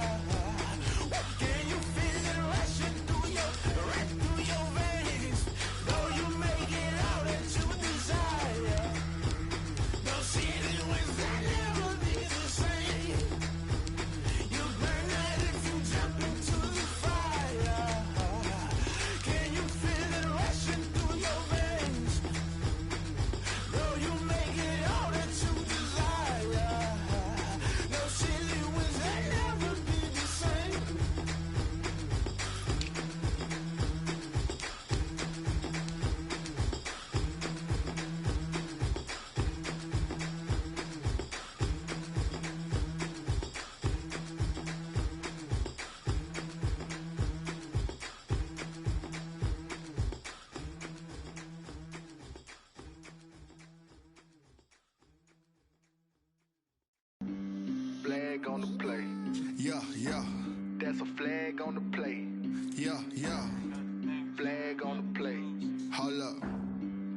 E: Can you feel it rushing through your veins? Though you make it out that you desire. Those feelings that never be the same. You burn out if you jump into the fire. Can you feel it rushing through your veins? Though you make it all that you desire. Those feelings that never be the same.
H: Flag on the play.
I: Yeah.
H: That's a flag on the play.
I: Yeah.
H: Flag on the play.
I: Hold up.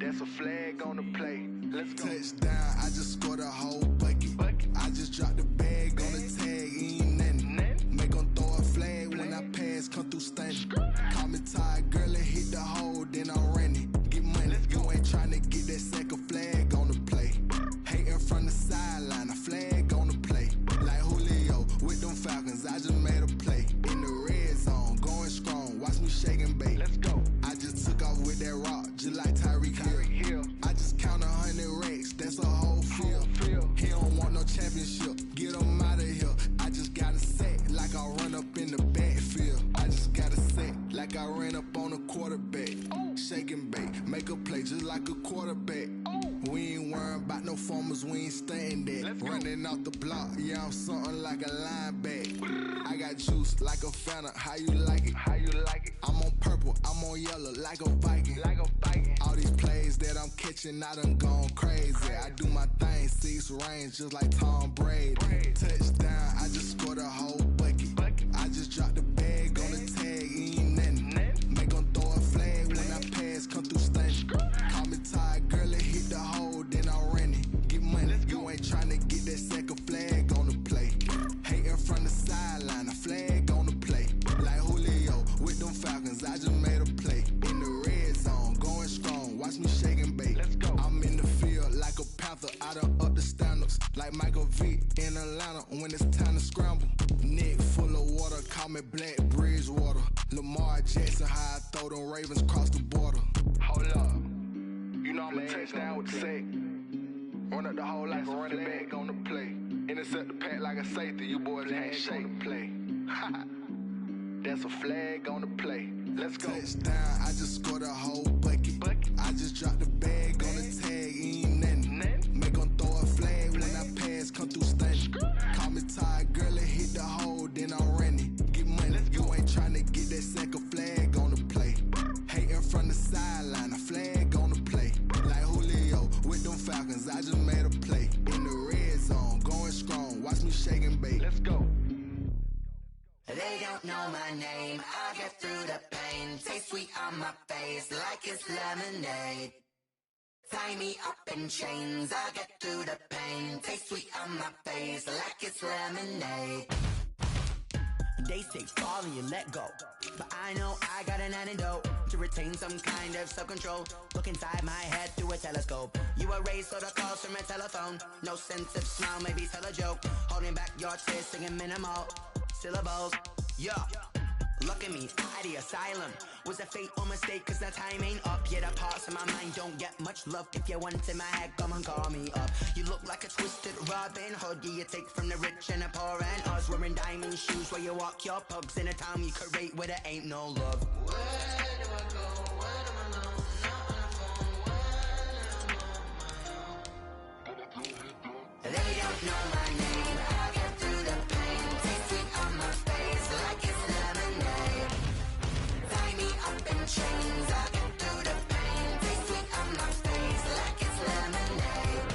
H: That's a flag on the play. Let's go.
I: Touchdown, I just scored a whole bucket. I just dropped the bag on the tag, ain't nothing. Make 'em throw a flag when I pass, come through stunning. Call me tired, girl, and hit the hole, then I'm running. Get money, you ain't tryna get that second flag on the play. Hating from the sideline, a flag on the play. Like Julio with them Falcons, I just made a play. In the red zone, going strong, watch me shake and bake.
H: Let's go.
I: I just took off with that rock, just like Tyreek Hill. I just count 100 racks, that's a whole field. He don't want no championship, get him out of here. I just got a set, like I run up in the backfield. I just got a set, like I ran up on a quarterback. Shake and bake, make a play just like a quarterback. We ain't worrying about no formers, we ain't staying there. Running off the block, yeah, I'm something like a linebacker. I got juice like a Fanta, how you like it? I'm on purple, I'm on yellow, like a Viking. All these plays that I'm catching, I done gone crazy. I do my thing, 6 range, just like Tom Brady. Touchdown, I just scored a whole bucket. I just dropped the bag on the tag, ain't nothing. Make 'em throw a flag when I pass, come through stunning. Call me tired, girl, and hit the hole, then I'm running. Get money, you ain't tryna get that second flag on the play. Hating from the sideline, a flag on the play. Like Julio with them Falcons, I just made a play. In the red zone, going strong, watch me shake and bake. I'm in the field like a panther, I done up the standards. Like Michael Vick in Atlanta when it's time to scramble. Neck full of water, call me Black Bridgewater. Lamar Jackson, how I throw them Ravens across the border.
H: Hold up. You know I'm a touchdown with the sack. Run up the hole like a running back on the play. Intercept the pack like a safety. You boys ain't shake the play. That's a flag on the play. Let's go.
I: Touchdown, I just scored a whole bucket. I just dropped the bag on the tag, ain't nothing. Make them throw a flag when I pass, come through stunning. Call me Todd Gurley, hit the hole, then I'm running. Get money, you ain't tryna get that second flag on the play. Hating from the sideline, a flag on the play. Like Julio with them Falcons, I just made a play. In the red zone, going strong, watch me shake and bake.
H: Let's go.
J: They don't know my name, I get through the pain. Taste sweet on my face like it's lemonade. Tie me up in chains, I get through the pain. Taste sweet on my face like it's lemonade. They say fall and you let go, but I know I got an antidote to retain some kind of self-control. Look inside my head through a telescope. You erase all the calls from a telephone. No sense of smile, maybe tell a joke. Holding back your tears, singing minimal syllables. Yeah, look at me, at the asylum. Was a fate or mistake, cause the time ain't up. Yet the parts of my mind don't get much love. If you want in my head, come and call me up. You look like a twisted Robin Hood. Yeah, you take from the rich and the poor and us. Wearing diamond shoes where you walk your pugs in a town you create where there ain't no love. Where do I go? Where do I know? Not on the phone, when I'm on my own. They don't know my name, I get through the pain. Taste sweet on my face like it's lemonade. Tie me up in chains, I get through the pain. Taste sweet on my face like it's lemonade.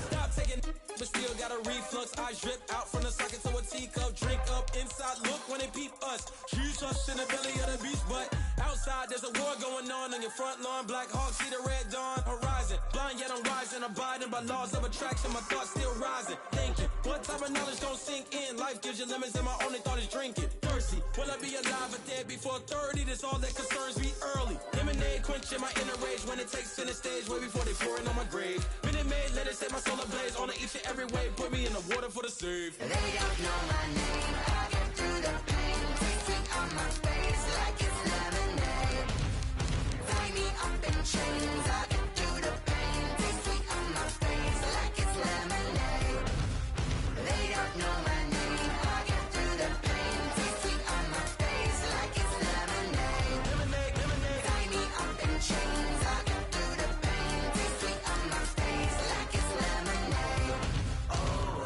F: Stop taking, but still got a reflux. I drip out from the socket to a teacup. Drink up inside, look when they peep us. Huge us in the belly of the beach, but outside there's a war going on your front lawn. Black Hawk, see the red dawn horizon. Blind yet I'm rising, abiding by laws of attraction. My thoughts still rising, thinking what type of knowledge don't sink in. Life gives you lemons and my only thought is drinking. Thirsty, will I be alive or dead before 30? That's all that concerns me early. Lemonade quenching my inner rage when it takes center stage way before they pour it on my grave. Minute Maid, let it set my soul ablaze. On each and every way, put me in the water for the save.
J: They don't know my name, I get through the pain. Taste sweet on my face like it's lemonade. Tie me up in chains, I get through the pain. Taste sweet on my face like it's lemonade. They don't know my name, I get through the pain. Taste sweet on my face like it's lemonade. Tie me up in chains, I get through the pain. Taste sweet on my face like it's lemonade. Oh.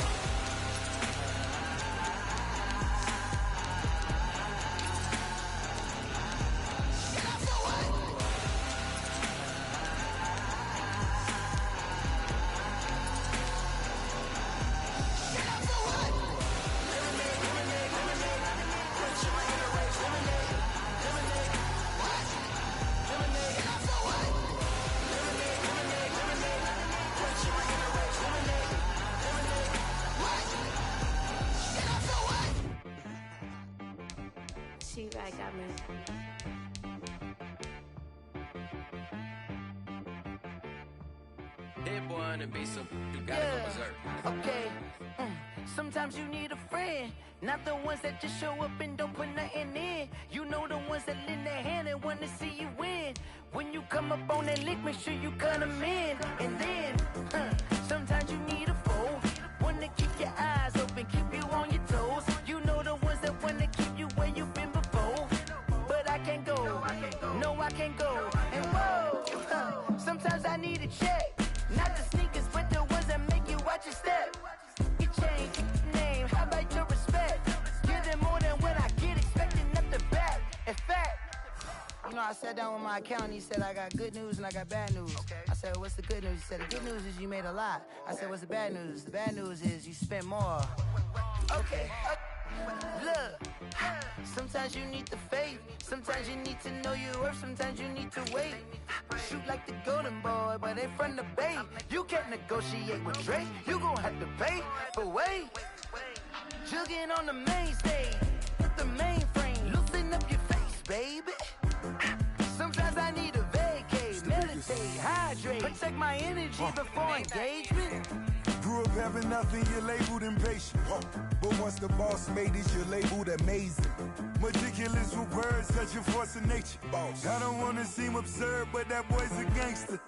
K: She right got me.
L: Hit boy on the beat, so you gotta go berserk.
J: Okay. Sometimes you need a friend, not the ones that just show up and don't put nothing in. You know the ones that lend their hand and want to see you win. When you come up on that lick, make sure you cut them in. And then, sometimes you need a foe, one to keep your eyes open, keep you on your toes. You know the ones that want to keep you where you've been before. But I can't go, no I can't go. And whoa, sometimes I need a check. Not the sneakers, but the ones that make you watch your step. You change your name, how about your respect? Give them more than what I get, expecting nothing back. In fact, you know, I sat down with my accountant, he said, I got good news and I got bad news. I said, what's the good news? He said, the good news is you made a lot. I said, what's the bad news? The bad news is you spent more. Okay. Look, sometimes you need the faith, sometimes you need to know your worth, sometimes you need to wait. Shoot like the golden boy, but ain't from the bay. You can't negotiate with Drake, you gon' have to pay. But wait, jugging on the main stage, with the mainframe, loosen up your face, baby. Sometimes I need a vacate, meditate, hydrate, protect my energy before engagement.
I: Grew up
M: having nothing, you're labeled impatient. But once the boss made it, you're labeled amazing. Meticulous with words, such a force of nature. I don't wanna seem absurd, but that boy's a gangster.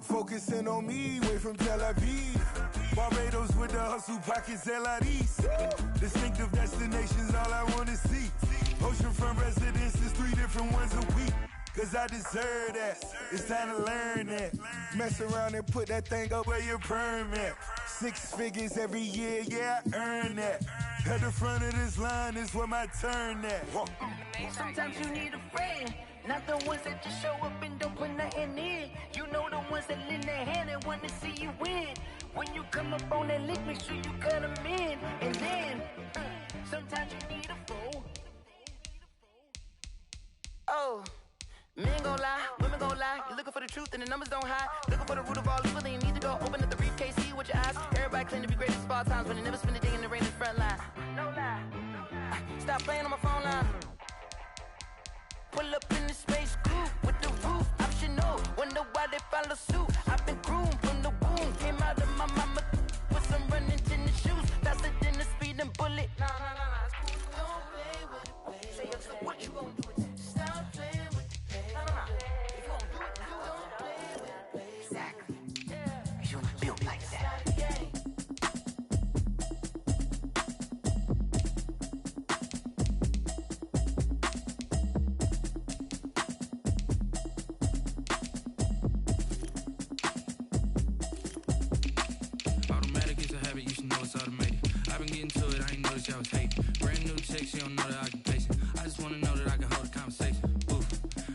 M: Focusing on me, way from Tel Aviv. Barbados with the hustle pockets, LIDs. Distinctive destinations, all I wanna see. Oceanfront residences, 3 different ones a week. Cause I deserve that, it's time to learn that. Mess around and put that thing up where your perm at. 6 figures every year, yeah, I earn that. At the front of this line is where my turn at.
J: Sometimes you need a friend, not the ones that just show up and don't put nothing in. You know the ones that lend their hand and want to see you win. When you come up on that lick, make sure you cut them in. And then, sometimes you need a fool. Oh. Men gon' lie, women gon' lie. You're looking for the truth and the numbers don't hide. Looking for the root of all evil, then you need to go open up the briefcase, see with your eyes. Everybody claim to be great at small times, but they never spend a day in the rain in the front line. No lie. Stop playing on my phone line. Pull up in the space coupe with the roof optional. Wonder why they follow suit. I've been groomed from the womb. Came out of my mama with some running tennis shoes. Faster than the speeding bullet. No. Don't play with it. Say what you gon' do it. Stop playing.
N: I was hating. Brand new chick, she don't know the occupation. I just wanna know that I can hold a conversation. Oof,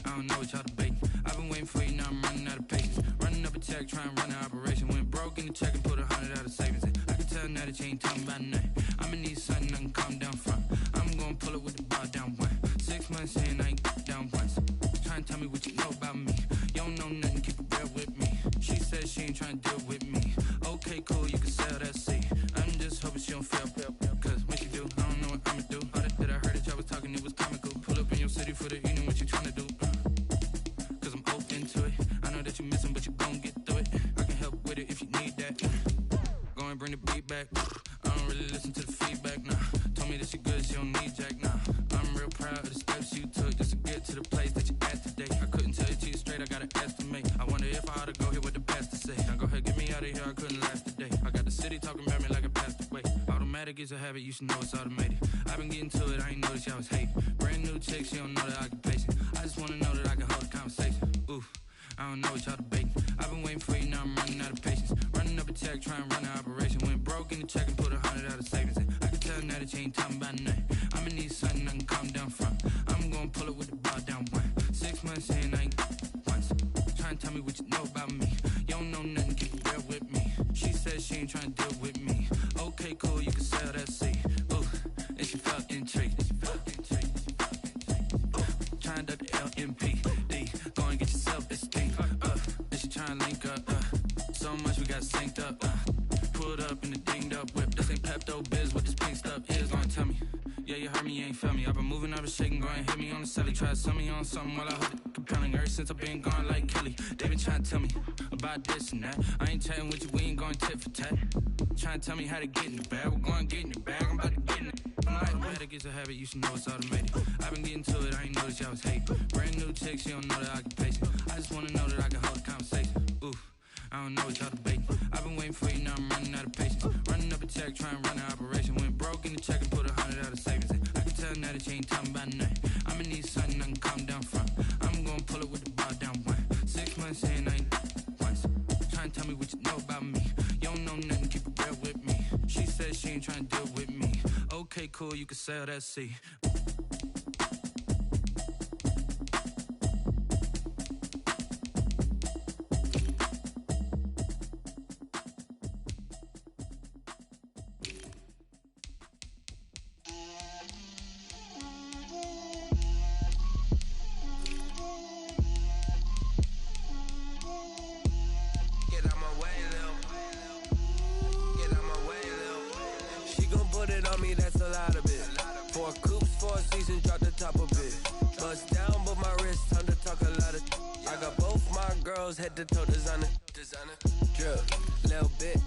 N: I don't know what y'all debating. I've been waiting for you, now I'm running out of patience. Running up a check, trying to run an operation. Went broke in the check and put 100 out of savings in. I can tell now that you ain't talking about nothing. I'ma need something I can calm down from. I'm gonna pull it with the bar down one. 6 months in, I ain't down once. Trying to tell me what you know about me. You don't know nothing, keep it real with me. She said she ain't trying to deal with me. Okay, cool, you can sell that seat. I'm just hoping she don't fail. Cause when she do, I don't know what I'ma do. All that I heard that y'all was talking, it was comical. Pull up in your city for the evening, what you tryna do? Cause I'm open to it. I know that you missing, but you gon' get through it. I can help with it if you need that. Go and bring the beat back. I don't really listen to the feedback, nah. Told me that she good, she don't need jack, nah. I'm real proud of the steps you took just to get to the place that you at today. I couldn't tell you to you straight, I gotta estimate. I wonder if I ought to go here with the pastor say. Now go ahead, get me out of here, I couldn't last a day. I got the city talking about me like I passed away. Automatic is a habit, you should know it's automated. I've been getting to it, I ain't noticed y'all was hating. Brand new chick, she don't know the occupation. I just wanna know that I can hold a conversation. Oof, I don't know what y'all debating. I've been waiting for you, now I'm running out of patience. Running up a check, trying to run an operation. Went broke in the check and put 100 out of savings in. I can tell now that you ain't talking about nothing. I'ma need something I can calm down from. I'm gonna pull it with the bar down one. 6 months in, I ain't once. Trying to tell me what you know about me. You don't know nothing, keep it real with me. She said she ain't trying to deal with me. Okay, cool, you can sell that seat. Ooh, and she felt intrigued. Trying to duck the LMPD. Go and get yourself this thing. And she trying to link up. So much we got synced up. Pulled up in the dinged up whip. This ain't Pepto-Biz, what this pink stuff is. Gonna tell me. Yeah, you heard me, you ain't feel me. I've been moving, I've been shaking, go and hit me on the celly. Try to sell me on something while I hold it compelling. Ever since I've been gone like Kelly, they been trying to tell me about this and that. I ain't chatting with you, we ain't going tit for tat. Trying to tell me how to get in the bag. We're going to get in the bag, I'm about to get in it. Automatic is a habit, you should know it's automated. I've been getting to it, I ain't noticed y'all was hating. Brand new chick, she don't know the occupation. I just wanna know that I can hold a conversation. Oof, I don't know what y'all debating. I've been waiting for you, now I'm running out of patience. Running up a check, trying to run an operation. Went broke in the check and put 100 out of savings in. I can tell now that you ain't talking about nothing. I'ma need something I can calm down from. I'm gonna pull it with the bar down one. 6 months in, I ain't once. Trying to tell me what you know about me. You don't know nothing, keep it real with me. She said she ain't trying to deal with me. Okay, cool, you can sell that seat.
O: Head to toe designer, drip, little bit,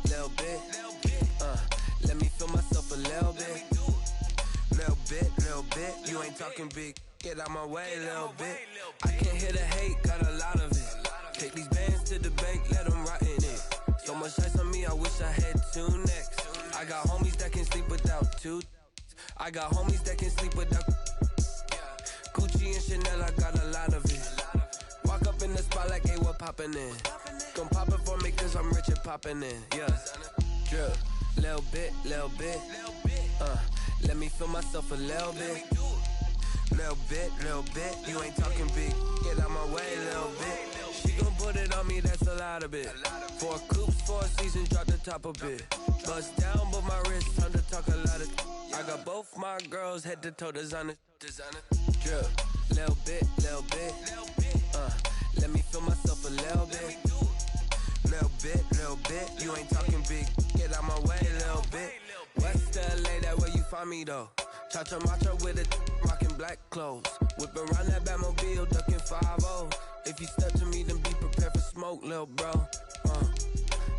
O: ain't talking big. Get out my way, little bit. I can't hear the hate, got a lot of it. Take these bands to the bank, let them rot in it. So much ice on me, I wish I had two necks. I got homies that can sleep without two. I got homies that can sleep without. Gucci and Chanel, I got a lot of it. Walk up in the spot like, hey, what poppin' in? Gon' pop it for me cause I'm rich and poppin' in. Yeah, drip, little bit. Let me feel myself a little bit. Little bit, you ain't talking big. Get out my way, little bit. She gon' put it on me, that's a lot of it. 4 coops, 4 seasons, drop the top a bit. Bust down, but my wrist, time to talk a lot of. I got both my girls, head to toe designer. Drip, little bit. Let me feel myself a little bit. Little bit, you ain't talking big. Get out my way, little bit. West LA, that where you find me though. Chacha macha with it, rockin' black clothes. Whip around that Batmobile, duckin' 5-0. If you step to me, then be prepared for smoke, lil' bro.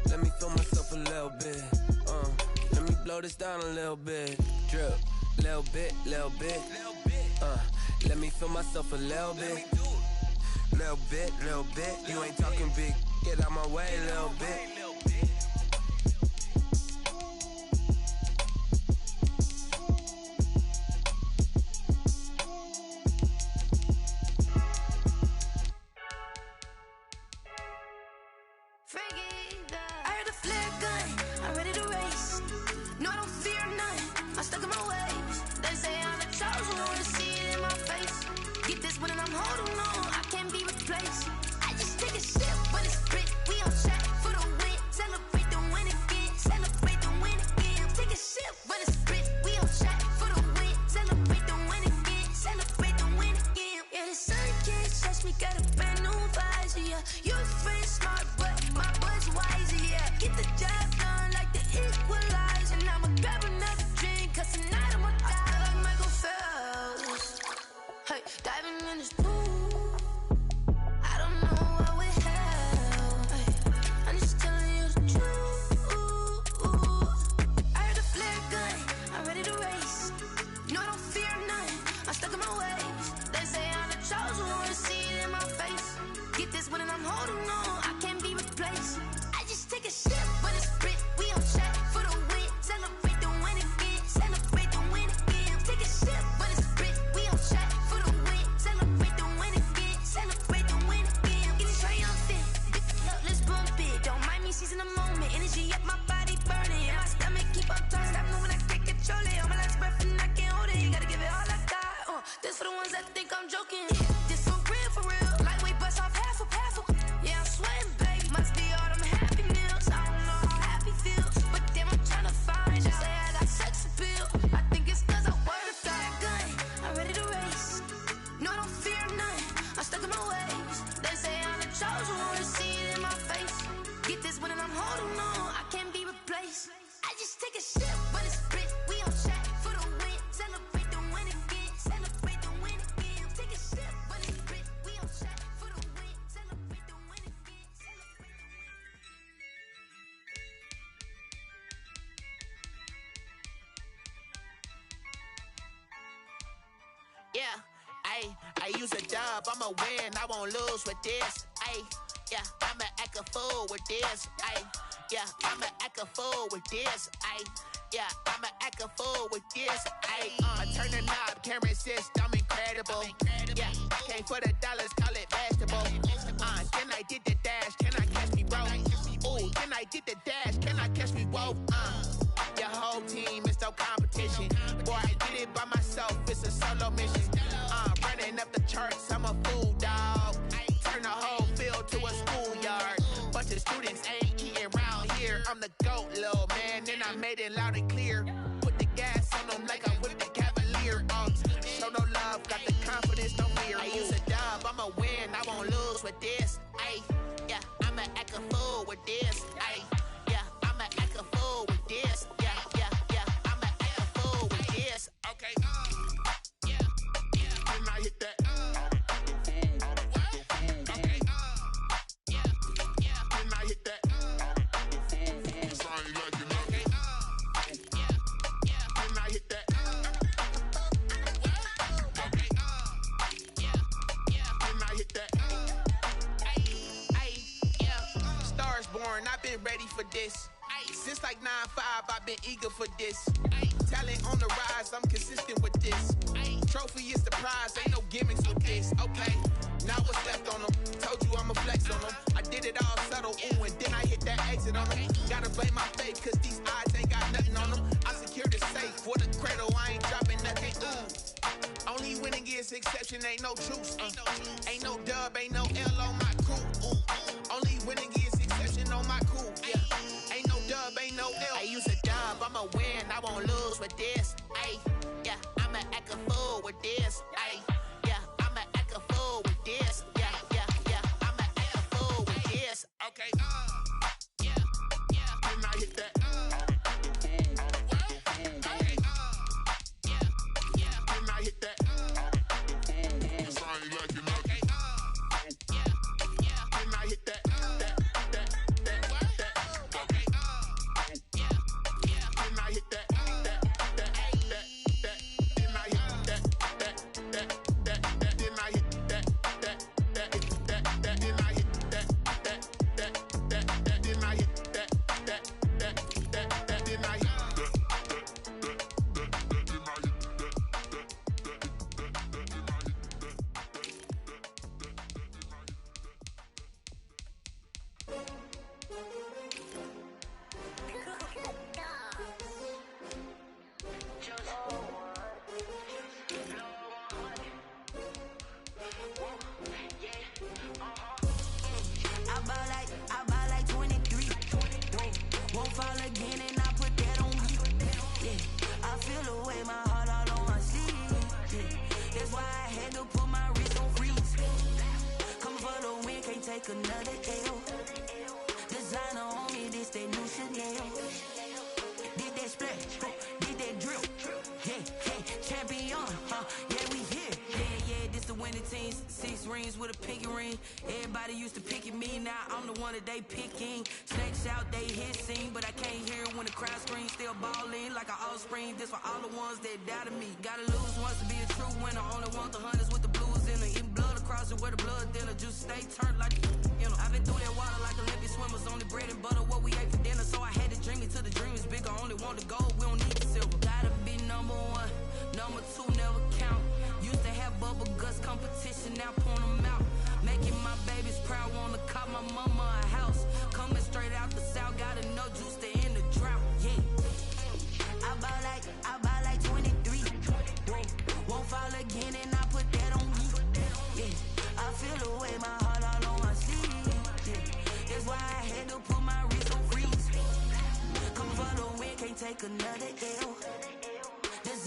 O: Let me feel myself a little bit. Let me blow this down a little bit. Drip, little bit. Let me feel myself a little bit. Little bit. You ain't talking big. Get out my way, little bit.
P: Yeah, I use a dub, I'ma win, I won't lose with this. Yeah, I'ma act a fool with this. Yeah, I'ma act a fool with this. Yeah, I'ma act a fool with this. I turn the knob, camera assist, I'm incredible. Yeah, came for the dollars, call it vegetable. Then I did the dash, can I catch me, bro? Ooh, then I did the dash, can I catch me, whoa? Your whole team is no competition. Boy, I did it by myself, it's a solo mission. Running up the charts, I'm a fool, dog. Turn the whole field to a schoolyard. Bunch of students ain't eating round here. I'm the GOAT, little man, and I made it loud and clear. Put the gas on them like I'm with the Cavalier. Show no love, got the confidence, no fear. I use a dub, I'ma win, I won't lose with this. Yeah, I'ma act a fool with this. Yeah, I'ma act a fool with this. Yeah, I'ma act a fool with this. Okay, yeah, then I hit that. 9-5, I've been eager for this. Talent on the rise, I'm consistent with this. Trophy is the prize, ain't no gimmicks with this. Okay, now what's left on them? Told you I'ma flex on them. I did it all subtle, ooh, and then I hit that exit on them. Gotta blame my fate, cause these eyes ain't got nothing on them. I secured the safe for the cradle, I ain't dropping nothing, ooh. Only winning is exception, ain't no truce. Ain't no dub, ain't no L on my crew. Ooh. Only winning is exception on my crew. Yeah. Ain't no dub, ain't no L. I use a dub, I'ma win, I won't lose with this. Ay, yeah, I'ma act a fool with this. Ay, yeah, I'ma act a fool with this. Yeah, yeah, yeah, I'ma act a fool with this. Okay, yeah, yeah, then I hit that.
Q: Another L. Designer on me, this that new Chanel. Did that splash, did that drill. Yeah, yeah, champion, yeah, we here. Yeah, this the winning teams. 6 rings with a pinky ring. Everybody used to pick at me, now I'm the one that they picking. Snakes out, they hissing, but I can't hear it when the crowd screams. Still balling like an offspring. This for all the ones that doubted me. Gotta lose once to be a true winner. Only want the hunters with the blues in the eating blood across it where the blood thinner. Juice stay turned like you know. I've been through that water like Olympic swimmers. Only bread and butter what we ate for dinner. So I had to dream it till the dream is bigger. Only want the gold, we don't need the silver. Gotta be number 1, number 2 never count. Used to have bubble guts competition, now point them out. Making my babies proud, wanna cop my mama a house. Coming straight out the south, got enough juice to end the drought. Yeah, I buy like 23. Won't fall again and I put that on me. Yeah, I feel the way, my heart all on my sleeve. Yeah, that's why I had to put my wrist on freeze. Come for the win, can't take another L.